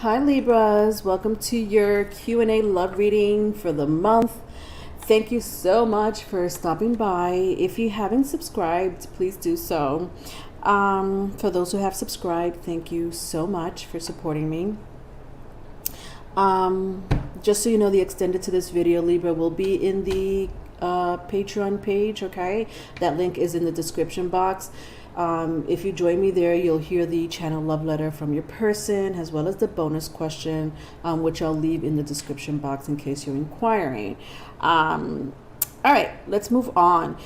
Hi Libras, welcome to your Q&A love reading for the month. Thank you so much for stopping by. If you haven't subscribed, please do so. For those who have subscribed, thank you so much for supporting me. Just so you know, the extended to this video, Libra, will be in the Patreon page, okay? That link is in the description box. If you join me there, you'll hear the channel love letter from your person, as well as the bonus question, which I'll leave in the description box in case you're inquiring. All right, let's move on.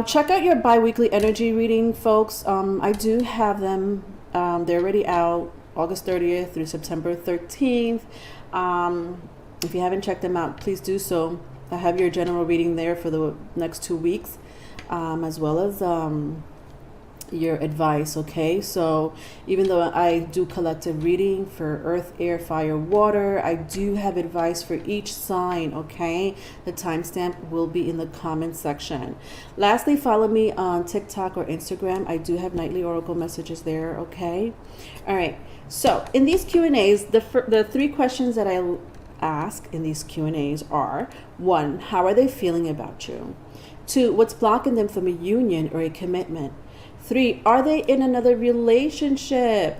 Check out your bi-weekly energy reading, folks. I do have them. They're already out August 30th through September 13th. If you haven't checked them out, please do so. I have your general reading there for the next 2 weeks, as well as your advice. Okay, so even though I do collective reading for earth, air, fire, water, I do have advice for each sign. Okay, the timestamp will be in the comment section. Lastly, follow me on TikTok or Instagram. I do have nightly oracle messages there. Okay, all right, so in these Q&As, the three questions that I ask in these Q&As are: 1, how are they feeling about you? 2, what's blocking them from a union or a commitment? 3, are they in another relationship?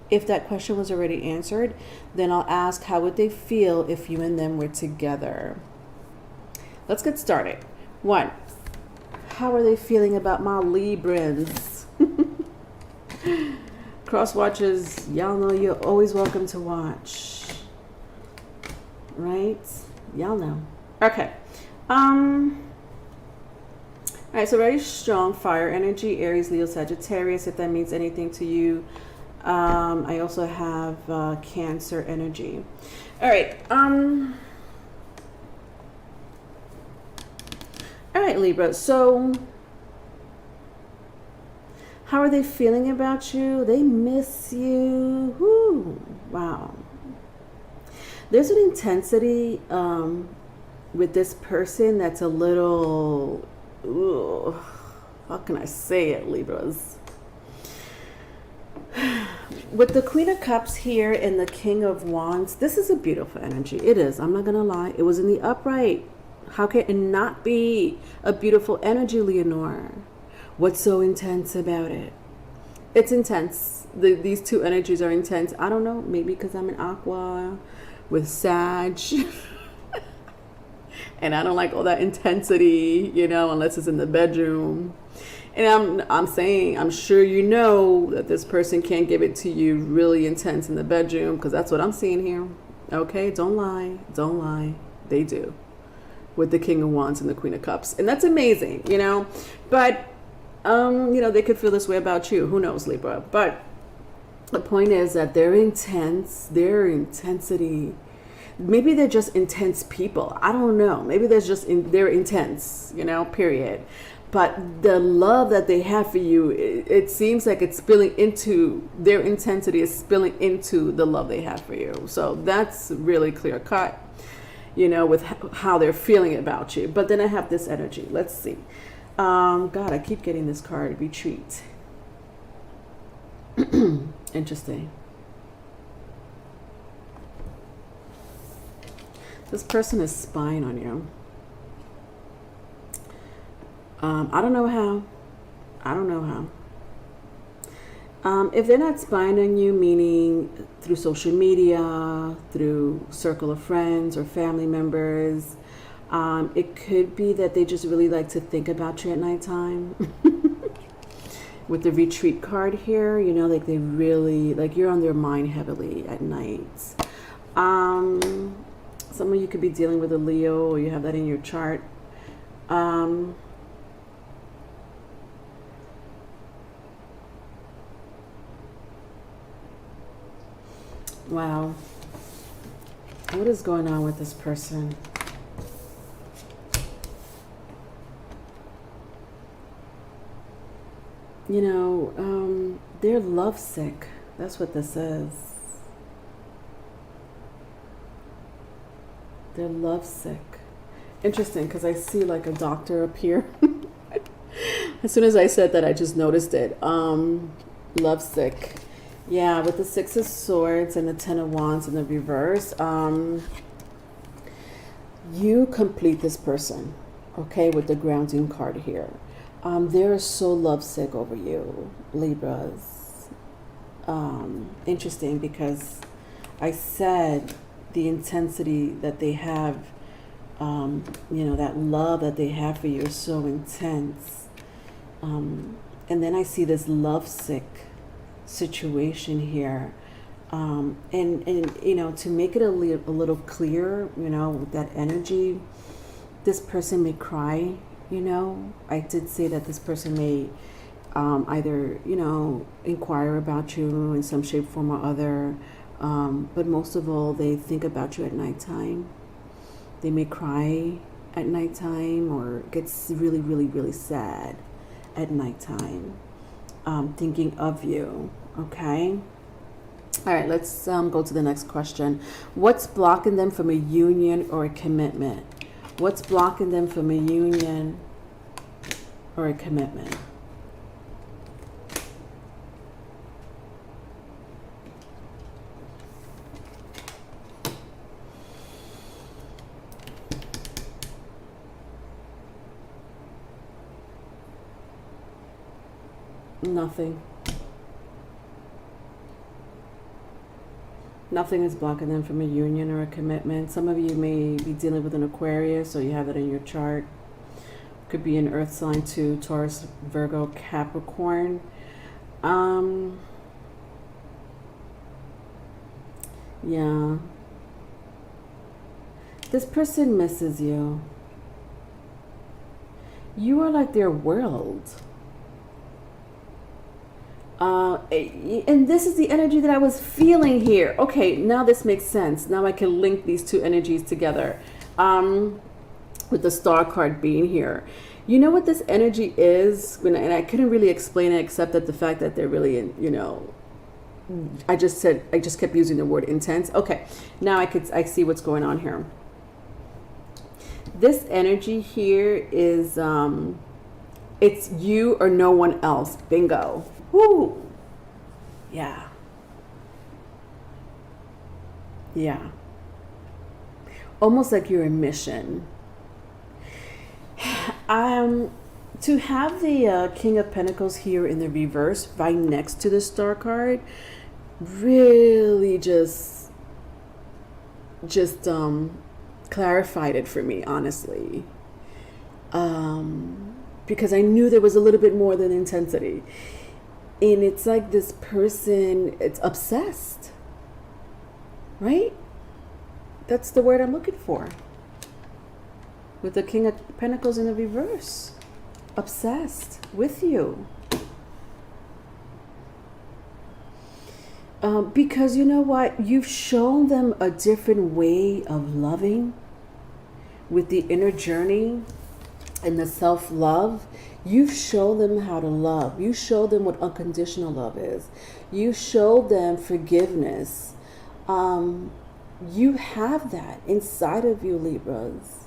If that question was already answered, then I'll ask, how would they feel if you and them were together? Let's get started. 1, how are they feeling about my Librans? Cross watchers, y'all know you're always welcome to watch. Right? Y'all know. Okay. All right, so very strong fire energy, Aries, Leo, Sagittarius, if that means anything to you. I also have Cancer energy. All right. All right, Libra. So how are they feeling about you? They miss you. Woo. Wow. There's an intensity with this person that's a little... Ooh, how can I say it, Libras? With the Queen of Cups here and the King of Wands, this is a beautiful energy. It is. I'm not going to lie. It was in the upright. How can it not be a beautiful energy, Leonore? What's so intense about it? It's intense. These two energies are intense. I don't know. Maybe because I'm an Aqua with Sag. And I don't like all that intensity, you know, unless it's in the bedroom. And I'm sure you know that this person can't give it to you really intense in the bedroom, because that's what I'm seeing here. Okay, don't lie. Don't lie. They do. With the King of Wands and the Queen of Cups. And that's amazing, you know. But, you know, they could feel this way about you. Who knows, Libra? But the point is that they're intense. Their intensity... Maybe they're just intense people. I don't know. Maybe they're intense, you know, period. But the love that they have for you, it seems like it's spilling into, their intensity is spilling into the love they have for you. So that's really clear cut, you know, with how they're feeling about you. But then I have this energy. Let's see. God, I keep getting this card, retreat. Interesting. This person is spying on you. I don't know how. I don't know how. If they're not spying on you, meaning through social media, through circle of friends or family members, it could be that they just really like to think about you at nighttime. With the retreat card here, you know, like they really, like you're on their mind heavily at night. Some of you could be dealing with a Leo, or you have that in your chart. Wow. What is going on with this person? You know, they're lovesick. That's what this is. They're lovesick. Interesting, because I see like a doctor up here. As soon as I said that, I just noticed it. Lovesick. Yeah, with the Six of Swords and the Ten of Wands in the reverse, you complete this person, okay, with the grounding card here. They're so lovesick over you, Libras. Interesting, because I said the intensity that they have, you know, that love that they have for you is so intense. And then I see this lovesick situation here. And you know, to make it a little clearer, you know, with that energy, this person may cry, you know. I did say that this person may either, you know, inquire about you in some shape, form, or other. But most of all, they think about you at nighttime. They may cry at nighttime or get really, really, really sad at nighttime, thinking of you, okay? All right, let's go to the next question. What's blocking them from a union or a commitment? What's blocking them from a union or a commitment? Nothing. Nothing is blocking them from a union or a commitment. Some of you may be dealing with an Aquarius, so you have it in your chart. Could be an earth sign too, Taurus, Virgo, Capricorn. Yeah. This person misses you. You are like their world. And this is the energy that I was feeling here. Okay, now this makes sense. Now I can link these two energies together. With the star card being here. You know what this energy is? And I couldn't really explain it except that the fact that they're really, you know, I just kept using the word intense. Okay, now I see what's going on here. This energy here is, it's you or no one else. Bingo. Woo! Yeah. Yeah. Almost like you're a mission. To have the King of Pentacles here in the reverse right next to the star card really just clarified it for me, honestly. Because I knew there was a little bit more than intensity. And it's like this person, it's obsessed, right? That's the word I'm looking for. With the King of Pentacles in the reverse. Obsessed with you. Because you know what? You've shown them a different way of loving with the inner journey and the self-love. You show them how to love. You show them what unconditional love is. You show them forgiveness. You have that inside of you, Libras.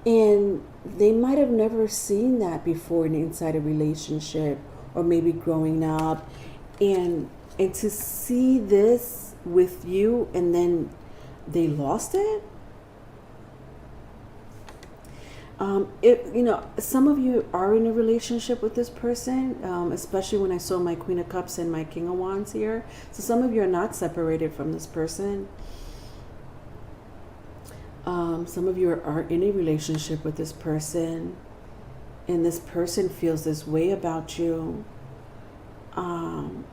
And they might have never seen that before inside a relationship or maybe growing up. And to see this with you and then they lost it. You know, some of you are in a relationship with this person, especially when I saw my Queen of Cups and my King of Wands here. So some of you are not separated from this person. Some of you are in a relationship with this person, and this person feels this way about you. And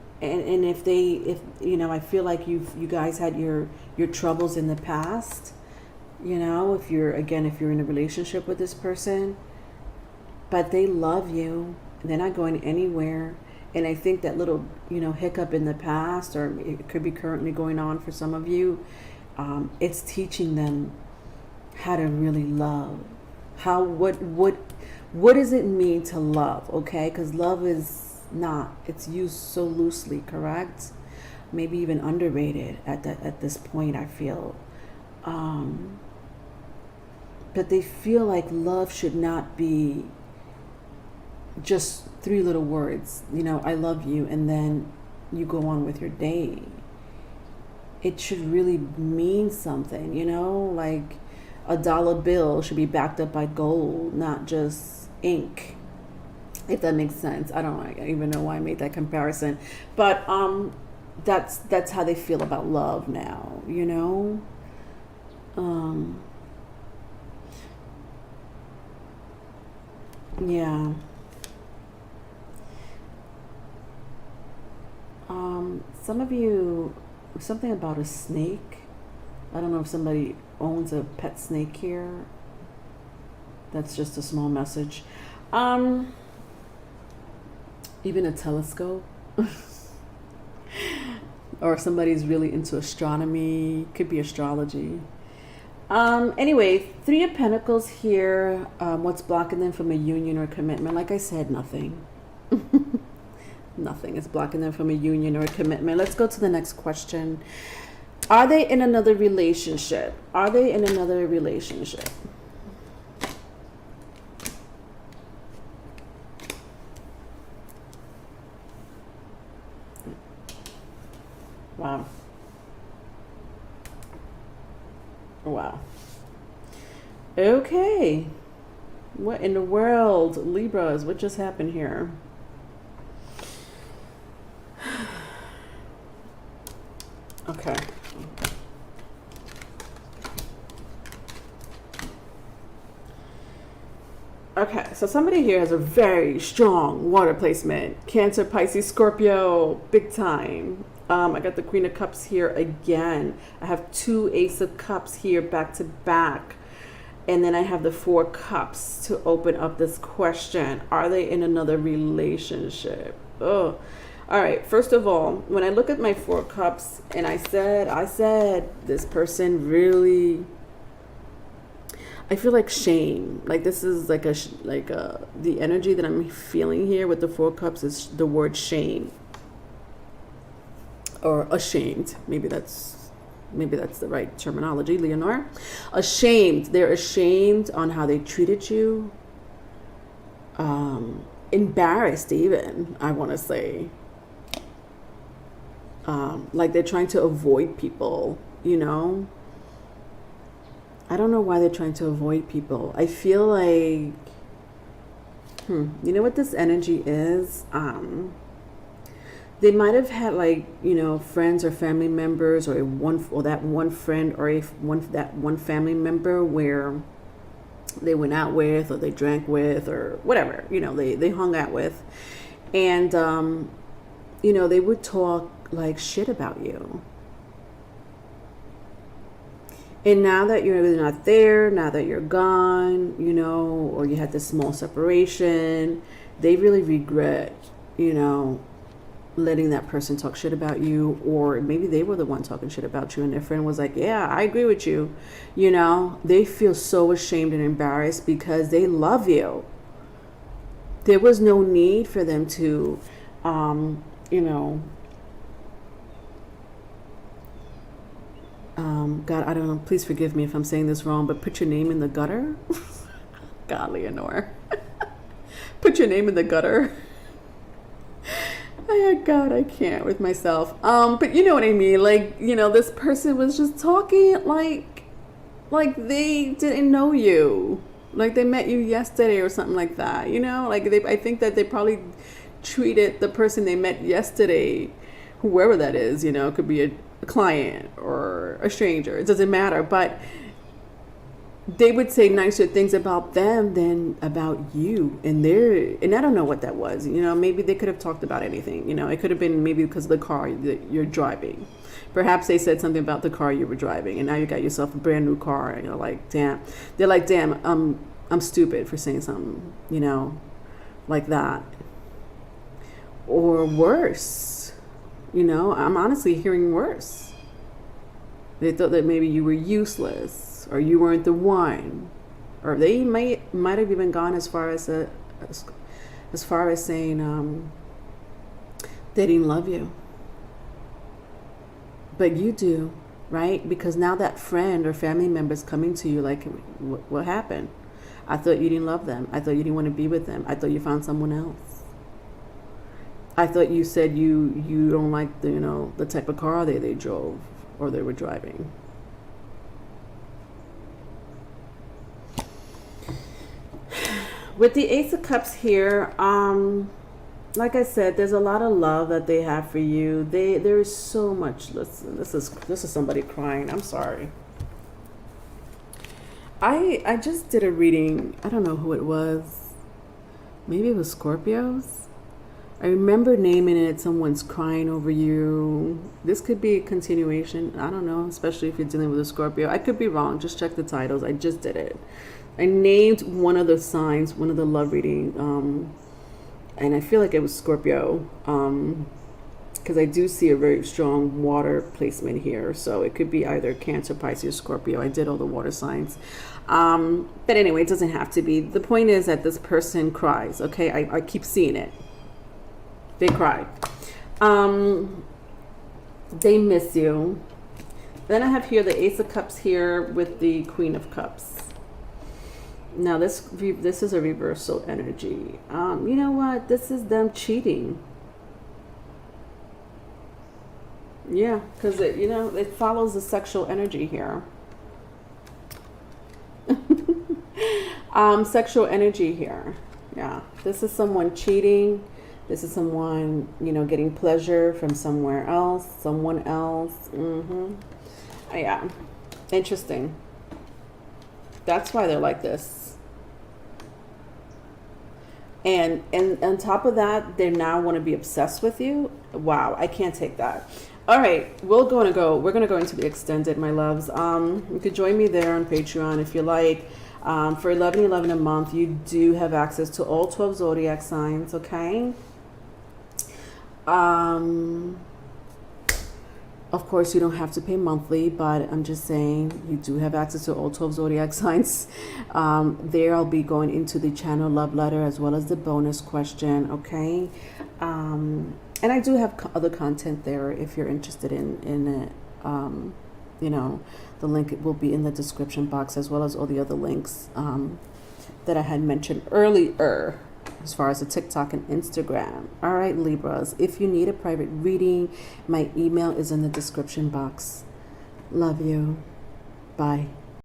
if you know, I feel like you guys had your troubles in the past. You know, if you're in a relationship with this person, but they love you, they're not going anywhere. And I think that little, you know, hiccup in the past, or it could be currently going on for some of you, it's teaching them how to really love. What does it mean to love? Okay, because love is not, it's used so loosely, correct? Maybe even underrated at this point, I feel. But they feel like love should not be just 3 little words, you know, I love you, and then you go on with your day. It should really mean something, you know, like a dollar bill should be backed up by gold, not just ink, if that makes sense. I don't even know why I made that comparison, but that's how they feel about love now, you know. Yeah. Some of you, something about a snake. I don't know if somebody owns a pet snake here. That's just a small message. Even a telescope. Or somebody's really into astronomy. Could be astrology. Anyway, Three of Pentacles here. What's blocking them from a union or commitment? Like I said, nothing. Nothing is blocking them from a union or a commitment. Let's go to the next question. Are they in another relationship? Are they in another relationship? Wow. Wow. Okay. What in the world, Libras? What just happened here? Okay. Okay, so somebody here has a very strong water placement. Cancer, Pisces, Scorpio, big time. I got the Queen of Cups here again. I have two Ace of Cups here back to back. And then I have the Four Cups to open up this question. Are they in another relationship? Oh, all right. First of all, when I look at my Four Cups and I said this person really, I feel like shame. Like this is like the energy that I'm feeling here with the Four Cups is the word shame. Or ashamed. Maybe that's the right terminology, Leonore. Ashamed. They're ashamed on how they treated you. Embarrassed even, I want to say. Like they're trying to avoid people, you know. I don't know why they're trying to avoid people. I feel like, you know what this energy is? They might have had like, you know, friends or family members or that one friend or that one family member where they went out with or they drank with or whatever, you know, they hung out with. And, you know, they would talk like shit about you. And now that you're not there, now that you're gone, you know, or you had this small separation, they really regret, you know, letting that person talk shit about you, or maybe they were the one talking shit about you and their friend was like, yeah, I agree with you. You know, they feel so ashamed and embarrassed because they love you. There was no need for them to, you know, God, I don't know, please forgive me if I'm saying this wrong, but put your name in the gutter. God, Leonore. Put your name in the gutter. Oh God, I can't with myself. But you know what I mean? Like, you know, this person was just talking like they didn't know you. Like they met you yesterday or something like that, you know? Like I think that they probably treated the person they met yesterday, whoever that is, you know, it could be a client or a stranger, it doesn't matter, but they would say nicer things about them than about you. And I don't know what that was, you know, maybe they could have talked about anything, you know, it could have been maybe because of the car that you're driving. Perhaps they said something about the car you were driving and now you got yourself a brand new car and you're like, damn, they're like, damn, I'm stupid for saying something, you know, like that. Or worse, you know, I'm honestly hearing worse. They thought that maybe you were useless or you weren't the one, or they might have even gone as far as saying they didn't love you. But you do, right? Because now that friend or family member is coming to you like, what happened? I thought you didn't love them. I thought you didn't want to be with them. I thought you found someone else. I thought you said you don't like the, you know, the type of car they drove or they were driving. With the Ace of Cups here, like I said, there's a lot of love that they have for you. There is so much. Listen, this is somebody crying. I'm sorry. I just did a reading. I don't know who it was. Maybe it was Scorpios. I remember naming it. Someone's crying over you. This could be a continuation. I don't know, especially if you're dealing with a Scorpio. I could be wrong. Just check the titles. I just did it. I named one of the signs, one of the love reading, and I feel like it was Scorpio, because I do see a very strong water placement here. So it could be either Cancer, Pisces, Scorpio. I did all the water signs. But anyway, it doesn't have to be. The point is that this person cries, okay? I keep seeing it. They cry. They miss you. Then I have here the Ace of Cups here with the Queen of Cups. Now this is a reversal energy. You know what? This is them cheating. Yeah, because it follows the sexual energy here. Sexual energy here. Yeah, this is someone cheating. This is someone, getting pleasure from somewhere else, someone else. Yeah, interesting. That's why they're like this. And on top of that, they now want to be obsessed with you. Wow, I can't take that. All right, we're gonna go into the extended, my loves. You could join me there on Patreon if you like. For $11.11 a month, you do have access to all 12 zodiac signs. Okay. Of course, you don't have to pay monthly, but I'm just saying you do have access to all 12 zodiac signs. There I'll be going into the channel love letter as well as the bonus question, okay? And I do have other content there if you're interested in it. The link will be in the description box as well as all the other links that I had mentioned earlier, as far as the TikTok and Instagram. All right, Libras, if you need a private reading, my email is in the description box. Love you. Bye.